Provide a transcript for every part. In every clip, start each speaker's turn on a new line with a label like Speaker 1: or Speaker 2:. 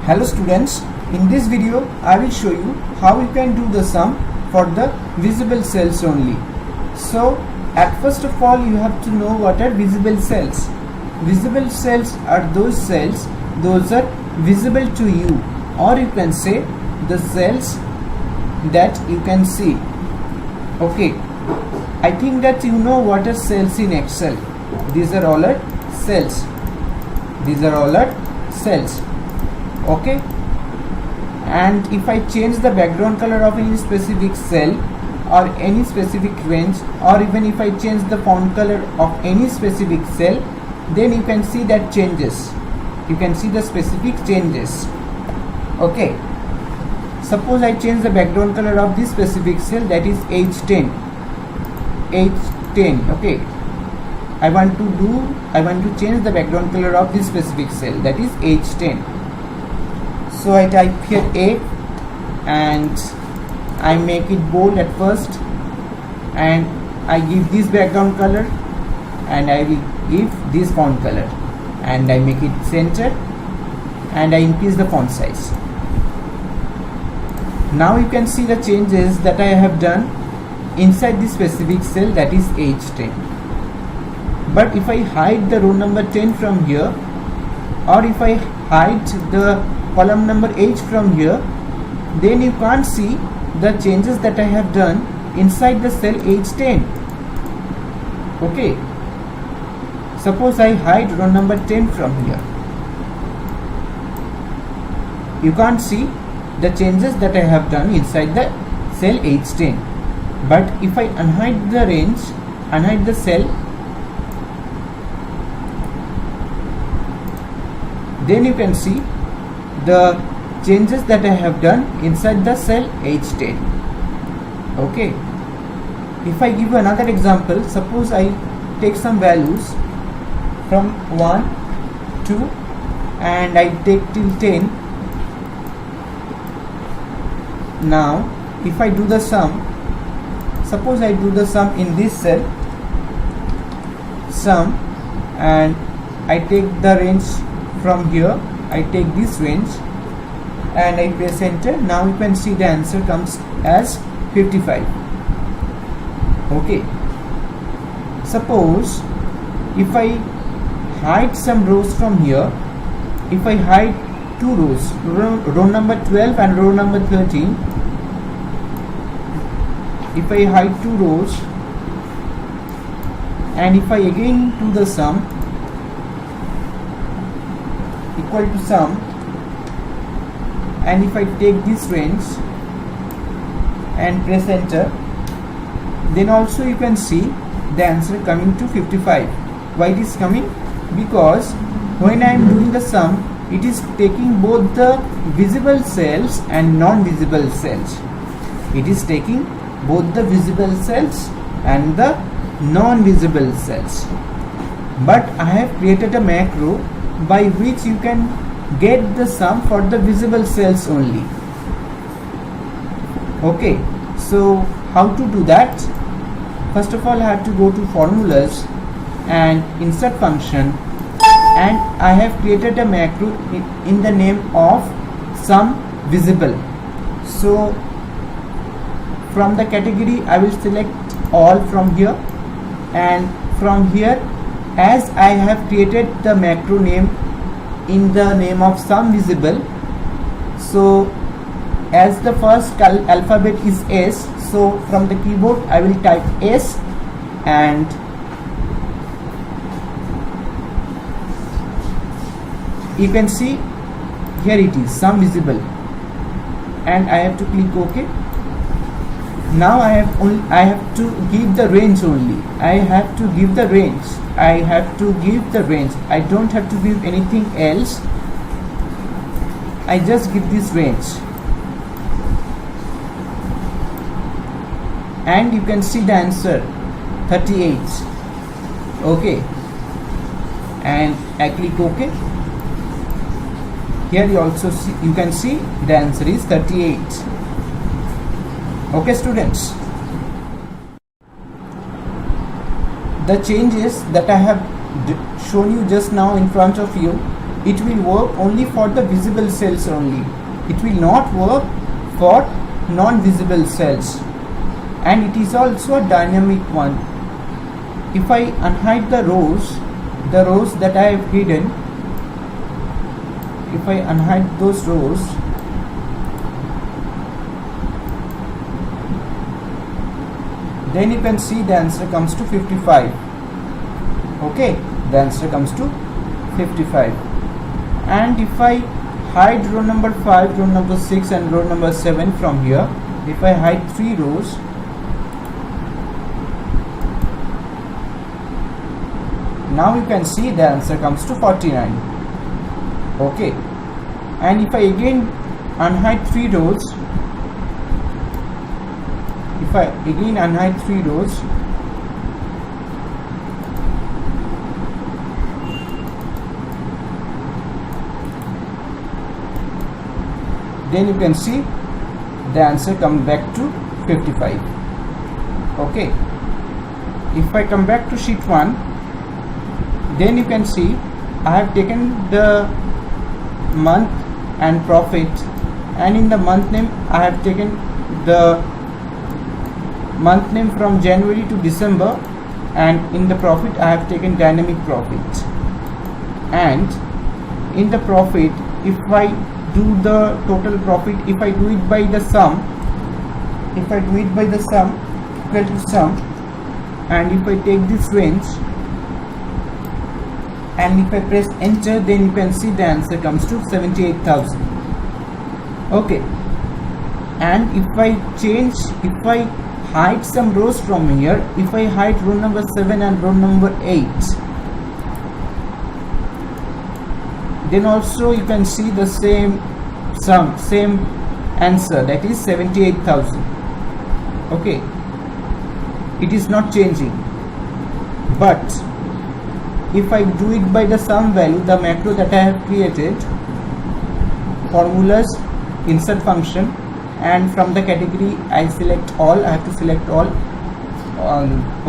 Speaker 1: Hello students, in this video I will show you how you can do the sum for the visible cells only. So at first of all you have to know what are visible cells. Visible cells are those are visible to you, or you can say the cells that you can see. Okay, I think that you know what are cells in Excel. These are all are cells. These are all are cells. Okay, and if I change the background color of any specific cell or any specific range, or even if I change the font color of any specific cell, then you can see that changes. You can see the specific changes. Okay, suppose I change the background color of this specific cell, that is H10. Okay, I want to change the background color of this specific cell, that is H10. So I type here A and I make it bold at first, and I give this background color and I will give this font color, and I make it center and I increase the font size. Now you can see the changes that I have done inside this specific cell, that is H10. But if I hide the row number 10 from here, or if I hide the column number H from here, then you can't see the changes that I have done inside the cell H10. Okay, suppose I hide row number 10 from here, you can't see the changes that I have done inside the cell H10. But if I unhide the range, unhide the cell, then you can see the changes that I have done inside the cell H10. Okay, if I give you another example, suppose I take some values from 1, 2 and I take till 10. Now if I do the sum, suppose I do the sum in this cell, sum, and I take the range from here, I take this range and I press enter. Now you can see the answer comes as 55. Okay, suppose if I hide some rows from here, if I hide two rows, row number 12 and row number 13, if I hide two rows and if I again do the sum, equal to sum, and if I take this range and press enter, then also you can see the answer coming to 55. Why it is coming? Because when I am doing the sum, it is taking both the visible cells and non-visible cells. It is taking both the visible cells and the non-visible cells. But I have created a macro by which you can get the sum for the visible cells only. Okay, so how to do that? First of all, I have to go to formulas and insert function, and I have created a macro in the name of sum visible. So from the category I will select all from here, and from here, as I have created the macro name in the name of sum visible, so as the first alphabet is S, so from the keyboard I will type S, and you can see here it is sum visible, and I have to click OK. Now I have to give the range only. I have to give the range. I don't have to give anything else. I just give this range, and you can see the answer 38. Okay, and I click OK. Here you can see the answer is 38. Okay students, the changes that I have shown you just now in front of you, it will work only for the visible cells only. It will not work for non-visible cells, and it is also a dynamic one. If I unhide the rows that I have hidden, if I unhide those rows, then you can see the answer comes to 55. Okay, the answer comes to 55. And if I hide row number 5, row number 6 and row number 7 from here, if I hide 3 rows, now you can see the answer comes to 49. Okay, and if I again unhide 3 rows, if I again unhide 3 rows, then you can see the answer come back to 55. Okay, if I come back to sheet 1, then you can see I have taken the month and profit, and in the month name I have taken the month name from January to December, and in the profit I have taken dynamic profit. And in the profit, if I do the total profit, if I do it by the sum, equal to sum, and if I take this range and if I press enter, then you can see the answer comes to 78,000. Okay, and if I hide some rows from here, if I hide row number 7 and row number 8, then also you can see the same sum, same answer, that is 78,000. Okay, it is not changing. But if I do it by the sum value, the macro that I have created, formulas, insert function, and from the category I select all, I have to select all.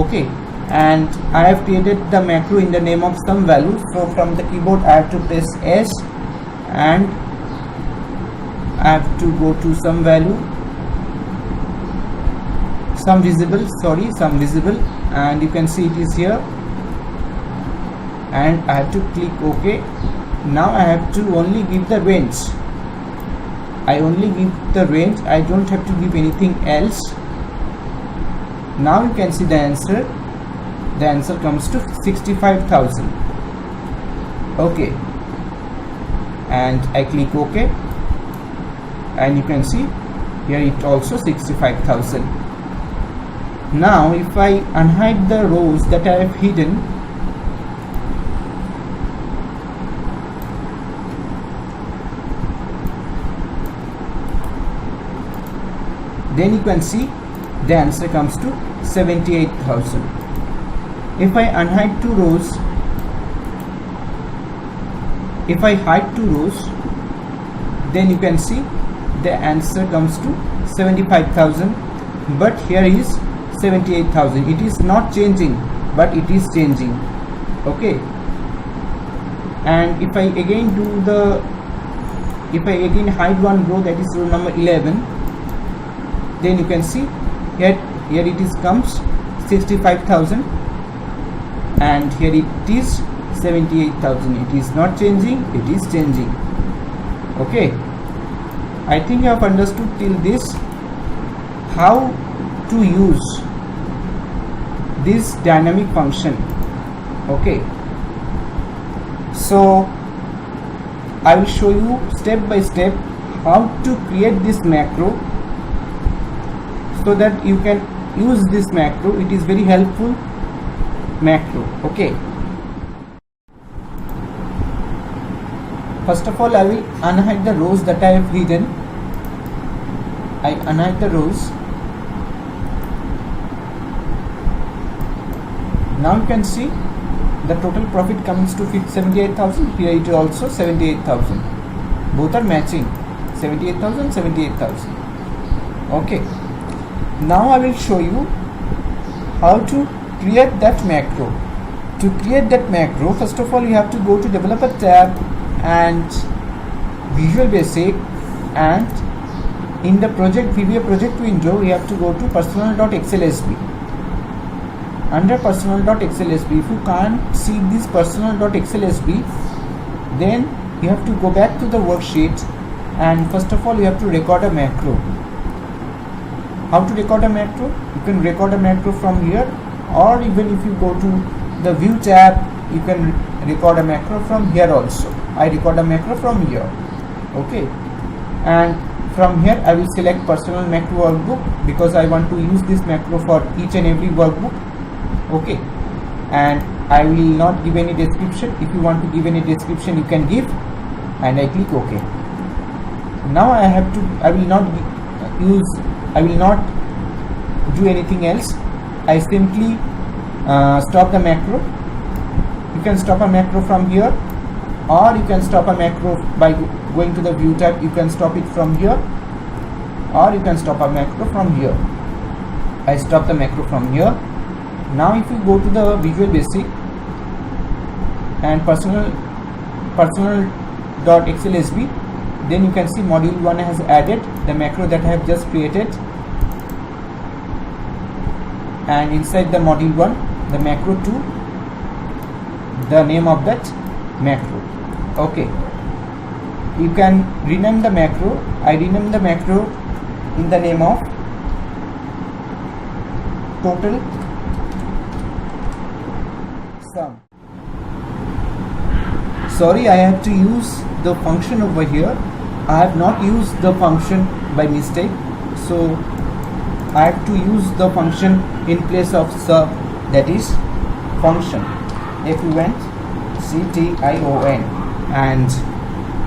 Speaker 1: Okay, and I have created the macro in the name of sum value. So from the keyboard I have to press S and I have to go to sum value, sum visible, and you can see it is here, and I have to click OK. Now I have to only give the range. I only give the range, I don't have to give anything else. Now you can see the answer. The answer comes to 65,000. Okay, and I click OK, and you can see here it also 65,000. Now if I unhide the rows that I have hidden, then you can see the answer comes to 78,000. If I unhide 2 rows, if I hide 2 rows, then you can see the answer comes to 75,000, but here is 78,000. It is not changing, but it is changing. Okay, and if I again hide 1 row, that is row number 11, then you can see here it is comes 65,000, and here it is 78,000. It is not changing, it is changing. Okay, I think you have understood till this how to use this dynamic function. Okay, so I will show you step by step how to create this macro, so that you can use this macro. It is very helpful macro. Okay, first of all I will unhide the rows that I have hidden. I unhide the rows. Now you can see the total profit comes to 78,000. Here it is also 78,000. Both are matching, 78,000, 78,000. Okay, now I will show you how to create that macro. To create that macro, first of all you have to go to developer tab and Visual Basic, and in the project VBA project window we have to go to personal.xlsb. Under personal.xlsb, if you can't see this personal.xlsb, then you have to go back to the worksheet, and first of all you have to record a macro. How to record a macro? You can record a macro from here, or even if you go to the view tab, you can record a macro from here also. I record a macro from here. Okay, and from here I will select personal macro workbook because I want to use this macro for each and every workbook. Okay, and I will not give any description. If you want to give any description, you can give, and I click OK. Now I will not do anything else. I simply stop the macro. You can stop a macro from here, or you can stop a macro by going to the view tab. You can stop it from here, or you can stop a macro from here. I stop the macro from here. Now if you go to the Visual Basic and personal.xlsb, then you can see module 1 has added the macro that I have just created, and inside the module 1 the macro 2, the name of that macro. Okay, you can rename the macro. I rename the macro in the name of total sum. Sorry, I have to use the function over here. I have not used the function by mistake, so I have to use the function in place of sub, that is function, function, and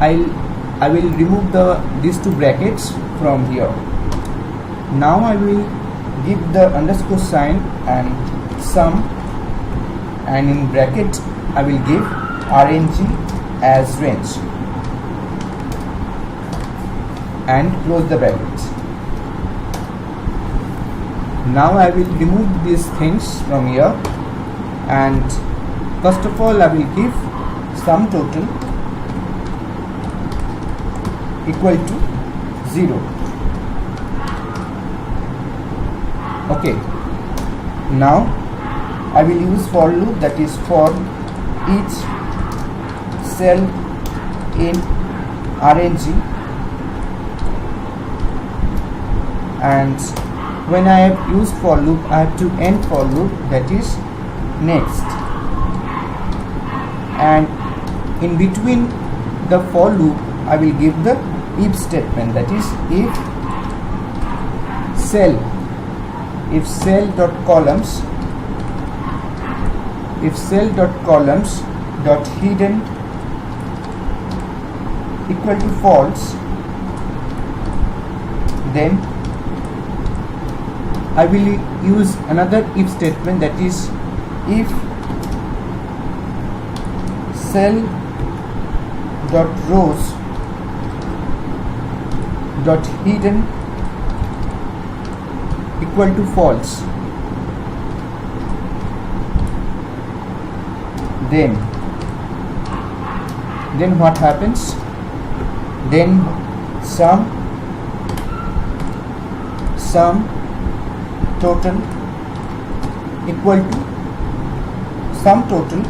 Speaker 1: I will remove these two brackets from here. Now I will give the underscore sign and sum, and in bracket I will give RNG as range and close the brackets. Now I will remove these things from here, and first of all I will give sum total equal to 0. Okay, now I will use for loop, that is for each cell in RNG, and when I have used for loop, I have to end for loop, that is next, and in between the for loop I will give the if statement, that is if cell dot columns dot hidden equal to false, then I will use another if statement, that is if cell dot rows dot hidden equal to false, then what happens? Then sum total equal to sum total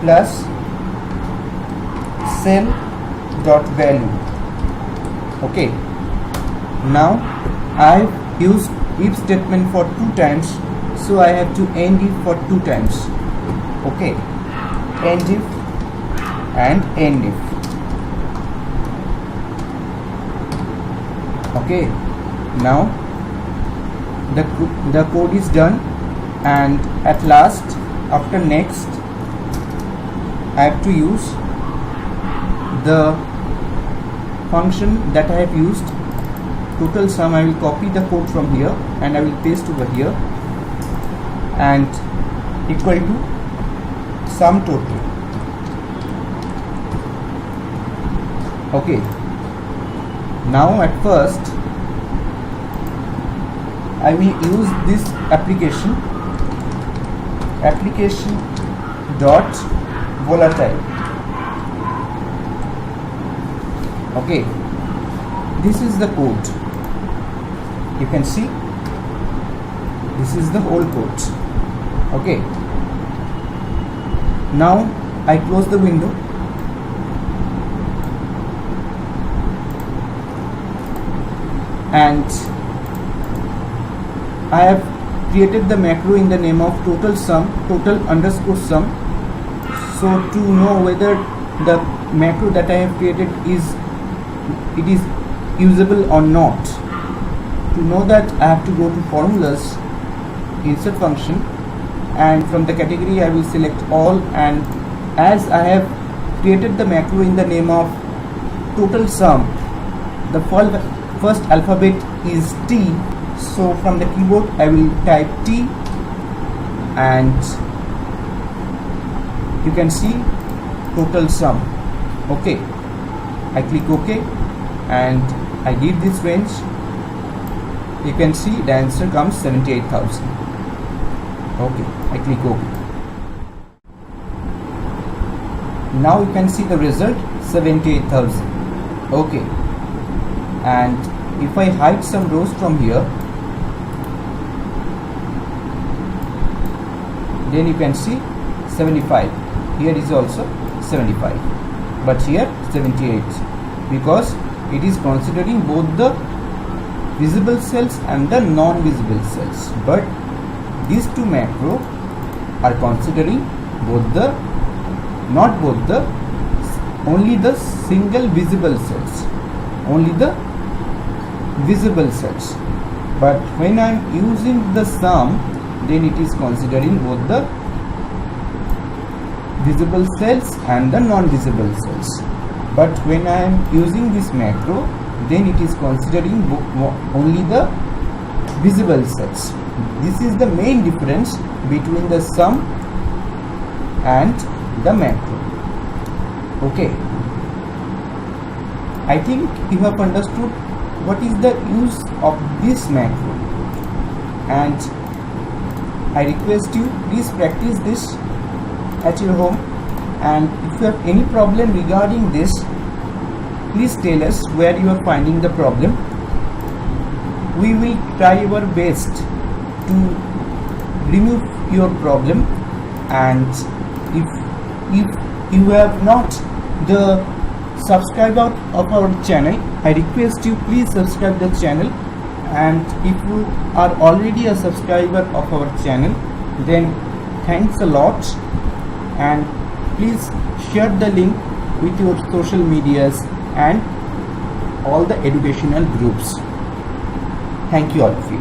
Speaker 1: plus cell dot value. Okay, now I used if statement for 2 times, so I have to end if for 2 times. Okay, end if and end if. Okay, now the code is done, and at last after next I have to use the function that I have used, total sum. I will copy the code from here and I will paste over here, and equal to sum total. Okay, now at first I will use this application dot volatile. Okay, this is the code. You can see this is the whole code. Okay, now I close the window. And I have created the macro in the name of total sum, total underscore sum. So to know whether the macro that I have created is usable or not, to know that I have to go to formulas, insert function, and from the category I will select all, and as I have created the macro in the name of total sum, the first alphabet is T, so from the keyboard I will type T, and you can see total sum. Okay, I click OK and I give this range. You can see the answer comes 78,000. Okay, I click OK. Now you can see the result 78,000. Okay, and if I hide some rows from here, then you can see 75. Here is also 75, but here 78, because it is considering both the visible cells and the non-visible cells. But these two macro are considering both the, not both the, only the single visible cells, only the visible cells. But when I am using the sum, then it is considering both the visible cells and the non-visible cells. But when I am using this macro, then it is considering only the visible cells. This is the main difference between the sum and the macro. Okay, I think you have understood what is the use of this macro, and I request you, please practice this at your home, and if you have any problem regarding this, please tell us where you are finding the problem. We will try our best to remove your problem, and if you have not the subscriber of our channel, I request you, please subscribe the channel, and if you are already a subscriber of our channel, then thanks a lot, and please share the link with your social medias and all the educational groups. Thank you all of you.